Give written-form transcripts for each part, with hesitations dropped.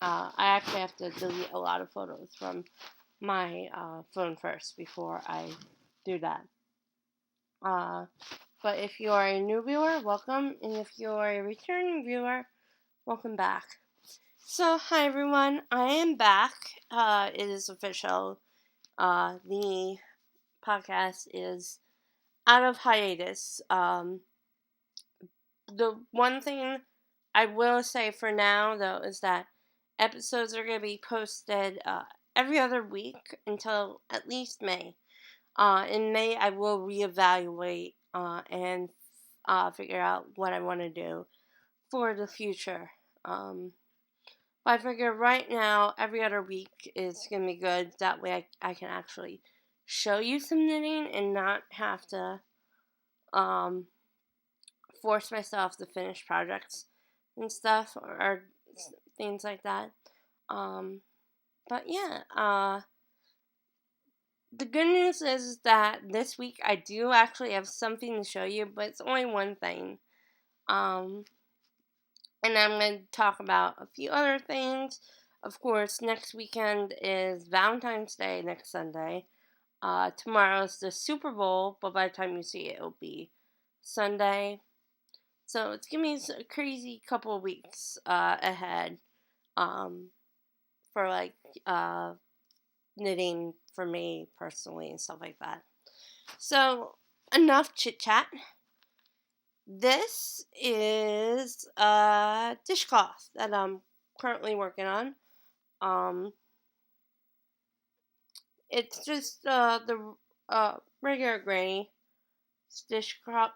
I actually have to delete a lot of photos from my phone first before I do that. Uh, but if you are a new viewer, welcome, and if you are a returning viewer, welcome back. So, hi everyone, I am back. It is official. The podcast is out of hiatus. The one thing I will say for now, though, is that episodes are going to be posted every other week until at least May. In May, I will reevaluate and figure out what I want to do for the future. But I figure right now, every other week is going to be good. That way, I can actually show you some knitting and not have to um, force myself to finish projects and stuff or things like that. Um, but yeah, the good news is that this week I do actually have something to show you, but it's only one thing. Um, and I'm going to talk about a few other things. Of course, next weekend is Valentine's Day, next Sunday. Tomorrow's the Super Bowl, but by the time you see it, it'll be Sunday. So it's gonna be a crazy couple of weeks ahead um, for like uh, knitting for me personally and stuff like that. So enough chit chat. This is a dishcloth that I'm currently working on. Um, it's just the regular granny dishcloth.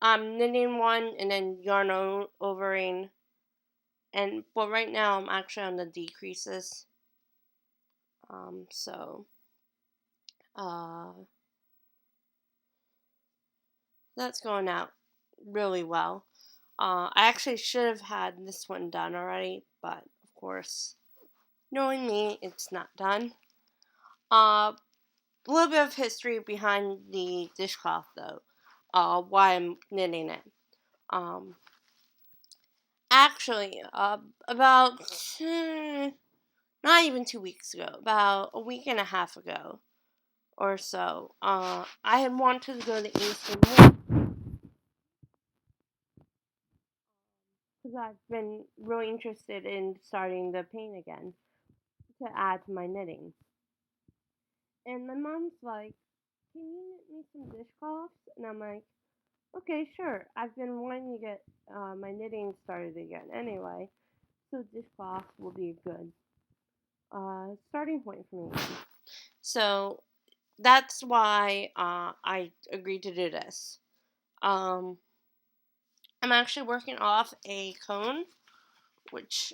I'm knitting one and then yarn overing, and but right now I'm actually on the decreases. So uh, that's going out really well. I actually should have had this one done already, but of course, knowing me, it's not done. A little bit of history behind the dishcloth, though. Why I'm knitting it. Um, actually, about not even 2 weeks ago, about a week and a half ago or so, I had wanted to go to Eastern because I've been really interested in starting to paint again to add to my knitting. And my mom's like, "Can you knit me some dishcloths?" And I'm like, "Okay, sure." I've been wanting to get my knitting started again anyway, so dishcloths will be a good starting point for me. So that's why I agreed to do this. Um, I'm actually working off a cone, which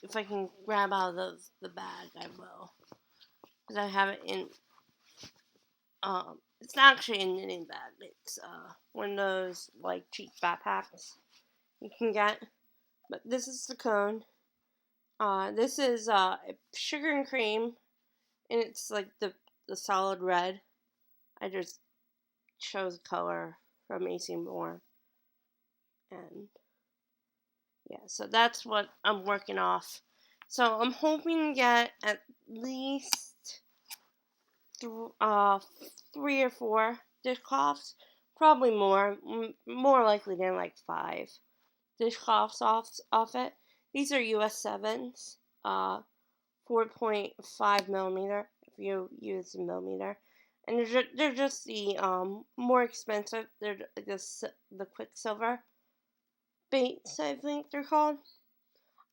if I can grab out of the bag, I will, because I have it in. It's not actually a knitting bag. It's one of those like cheap backpacks you can get. But this is the cone. This is sugar and cream, and it's like the solid red. I just chose color from AC Moore, and yeah, so that's what I'm working off. So I'm hoping to get at least th- uh, 3 or 4 dishcloths, probably more, more likely than like 5 dishcloths off it. These are US 7s, 4.5 millimeter if you use a millimeter, and they're just the more expensive. They're the Quicksilver baits, I think they're called.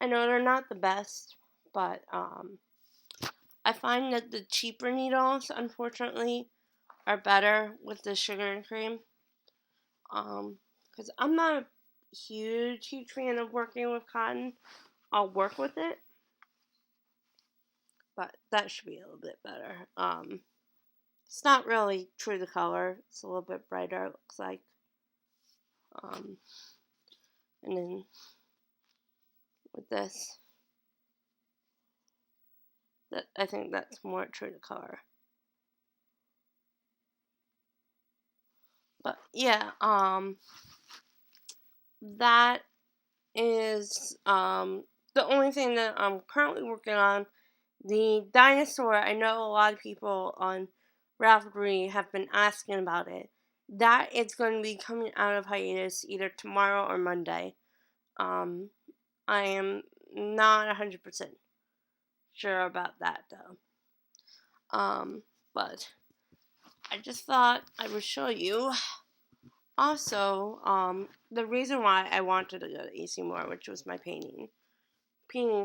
I know they're not the best, but I find that the cheaper needles, unfortunately, are better with the sugar and cream. Because I'm not a huge fan of working with cotton. I'll work with it, but that should be a little bit better. It's not really true to color. It's a little bit brighter, it looks like. Um, and then with this, that I think that's more true to color. But yeah, that is the only thing that I'm currently working on. The dinosaur, I know a lot of people on Ravelry have been asking about it. That is going to be coming out of hiatus either tomorrow or Monday. I am not 100% sure about that though. But I just thought I would show you. Also, the reason why I wanted to go to AC Moore, which was my painting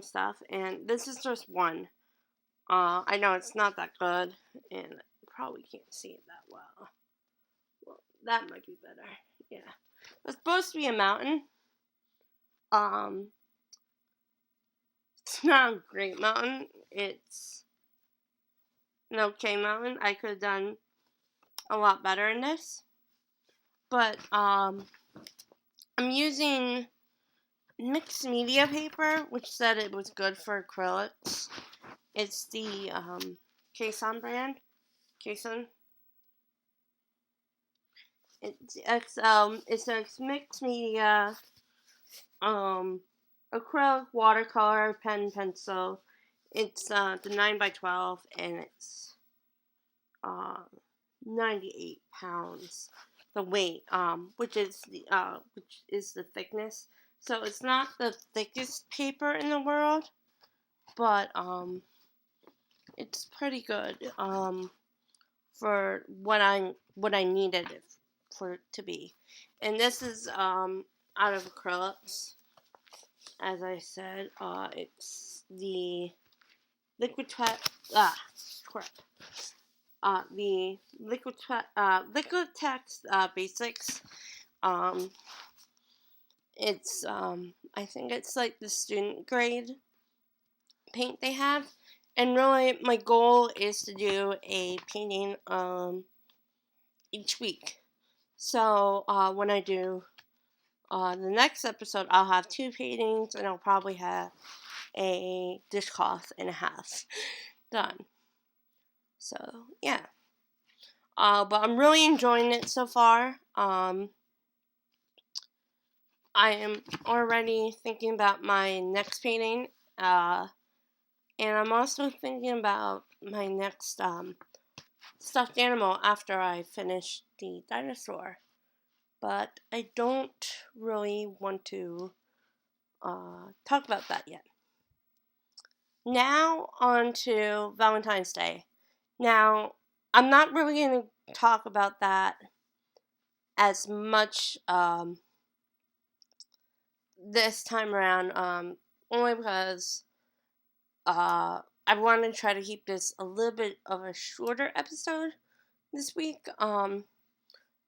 stuff, and this is just one. I know it's not that good, and probably can't see it that well. Well, that might be better. Yeah, it's supposed to be a mountain. Um, it's not a great mountain. It's an okay mountain. I could have done a lot better in this, but I'm using mixed media paper, which said it was good for acrylics. It's the Kayson brand. Kayson. It's a mixed media acrylic, watercolor, pen, pencil. It's the 9x12, and it's 98 pounds. The weight, which is the thickness. So it's not the thickest paper in the world, but it's pretty good for what I needed it for it to be. And this is out of acrylics, as I said. It's the Liquitex the Liquitex Basics. It's I think it's like the student grade paint they have, and really my goal is to do a painting each week. So when I do the next episode, I'll have 2 paintings, and I'll probably have a dishcloth and a half done. So yeah, but I'm really enjoying it so far. I am already thinking about my next painting, and I'm also thinking about my next stuffed animal after I finish the dinosaur. But I don't really want to talk about that yet. Now on to Valentine's Day. Now, I'm not really going to talk about that as much this time around, only because I want to try to keep this a little bit of a shorter episode this week.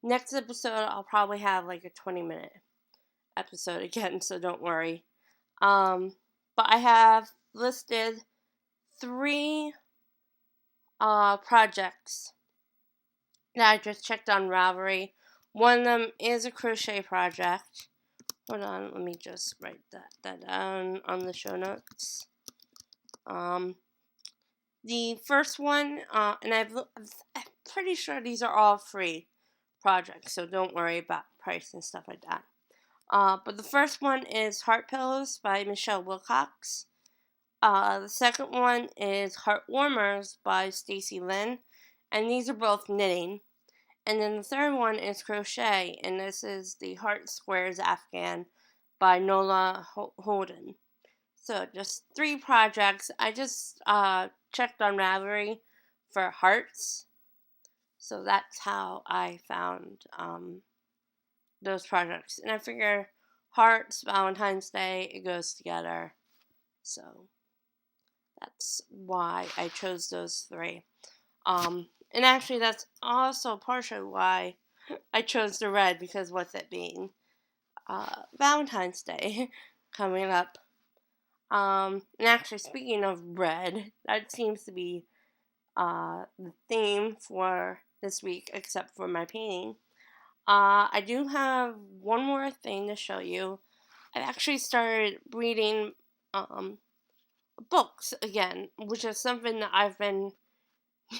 Next episode, I'll probably have like a 20-minute episode again, so don't worry. But I have listed 3 projects that I just checked on Ravelry. One of them is a crochet project. Hold on, let me just write that down on the show notes. The first one, and I'm pretty sure these are all free projects, so don't worry about price and stuff like that. But the first one is Heart Pillows by Michelle Wilcox. The second one is Heart Warmers by Stacy Lynn, and these are both knitting. And then the third one is crochet, and this is the Heart Squares Afghan by Nola Holden. So just 3 projects. I just checked on Ravelry for hearts, so that's how I found those projects. And I figure hearts, Valentine's Day, it goes together. So that's why I chose those 3. And actually, that's also partially why I chose the red, because with it being Valentine's Day coming up. And actually, speaking of red, that seems to be the theme for this week, except for my painting. I do have one more thing to show you. I've actually started reading books again, which is something that I've been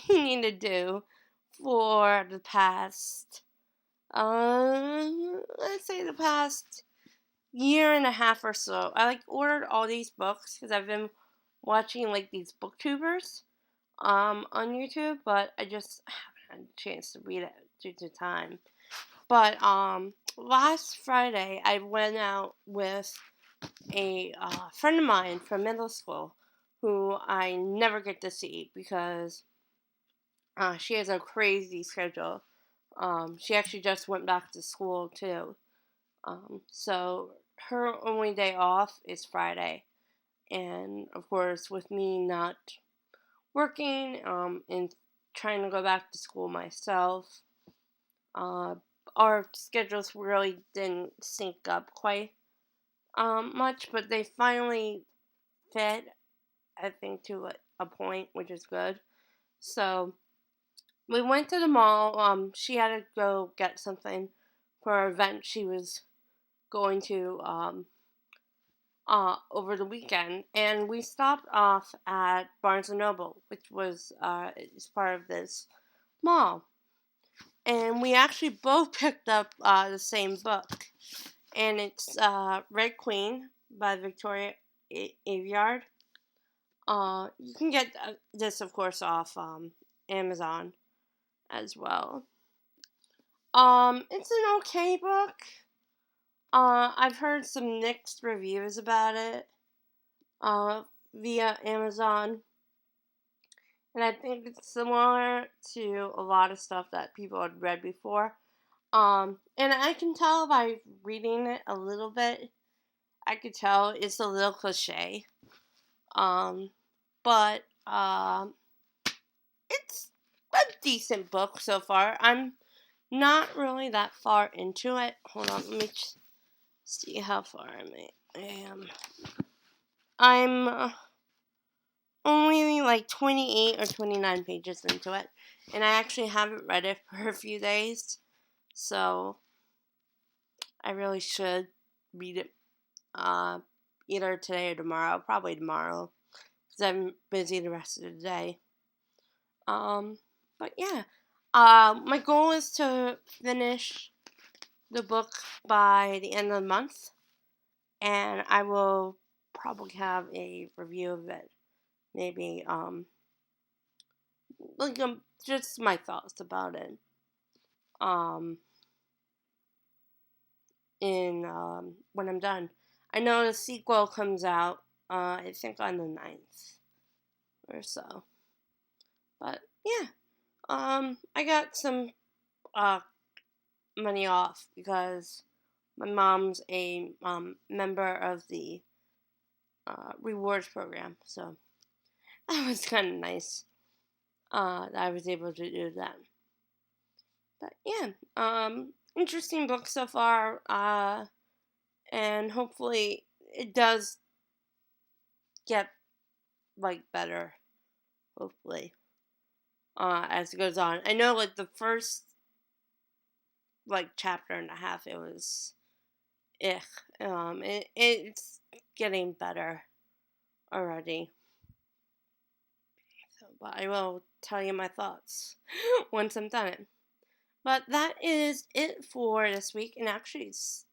meaning to do for the past, let's say the past year and a half or so. I like ordered all these books because I've been watching like these booktubers on YouTube, but I just haven't had a chance to read it due to time. But last Friday I went out with a friend of mine from middle school who I never get to see because she has a crazy schedule. She actually just went back to school too. So her only day off is Friday. And of course, with me not working and trying to go back to school myself, uh, our schedules really didn't sync up quite much, but they finally fit, I think, to a point, which is good. So we went to the mall. She had to go get something for an event she was going to over the weekend, and we stopped off at Barnes and Noble, which was is part of this mall, and we actually both picked up the same book, and it's Red Queen by Victoria Aveyard. You can get this, of course, off Amazon as well. It's an okay book. I've heard some mixed reviews about it via Amazon, and I think it's similar to a lot of stuff that people had read before. And I can tell by reading it a little bit, I could tell it's a little cliche. Um, but it's a decent book so far. I'm not really that far into it. Hold on, let me see how far I am. I'm only like 28 or 29 pages into it, and I actually haven't read it for a few days, so I really should read it either today or tomorrow, probably tomorrow, because I'm busy the rest of the day. But yeah, my goal is to finish the book by the end of the month, and I will probably have a review of it. Maybe like just my thoughts about it. Um, in when I'm done. I know the sequel comes out. I think on the 9th or so. But yeah, I got some uh money off because my mom's a member of the rewards program, so that was kind of nice. That I was able to do that. But yeah, interesting book so far. And hopefully it does get like better. Hopefully, as it goes on. I know like the first like chapter and a half, it was ich. It's getting better already. So, but I will tell you my thoughts once I'm done. But that is it for this week, and actually it's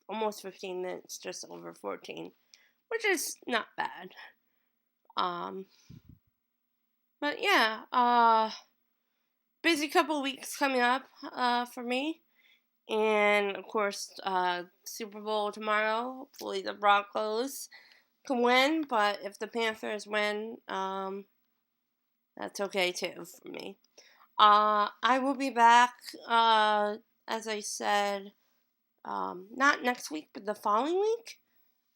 almost 15 minutes, just over 14, which is not bad. Um, but yeah, busy couple weeks coming up for me. And of course, Super Bowl tomorrow. Hopefully, the Broncos can win, but if the Panthers win, that's okay too for me. I will be back, as I said, not next week, but the following week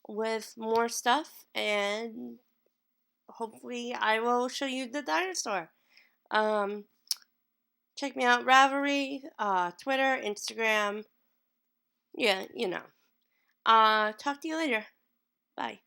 with more stuff, and hopefully, I will show you the dinosaur. Check me out, Ravelry, Twitter, Instagram. Yeah, you know. Talk to you later. Bye.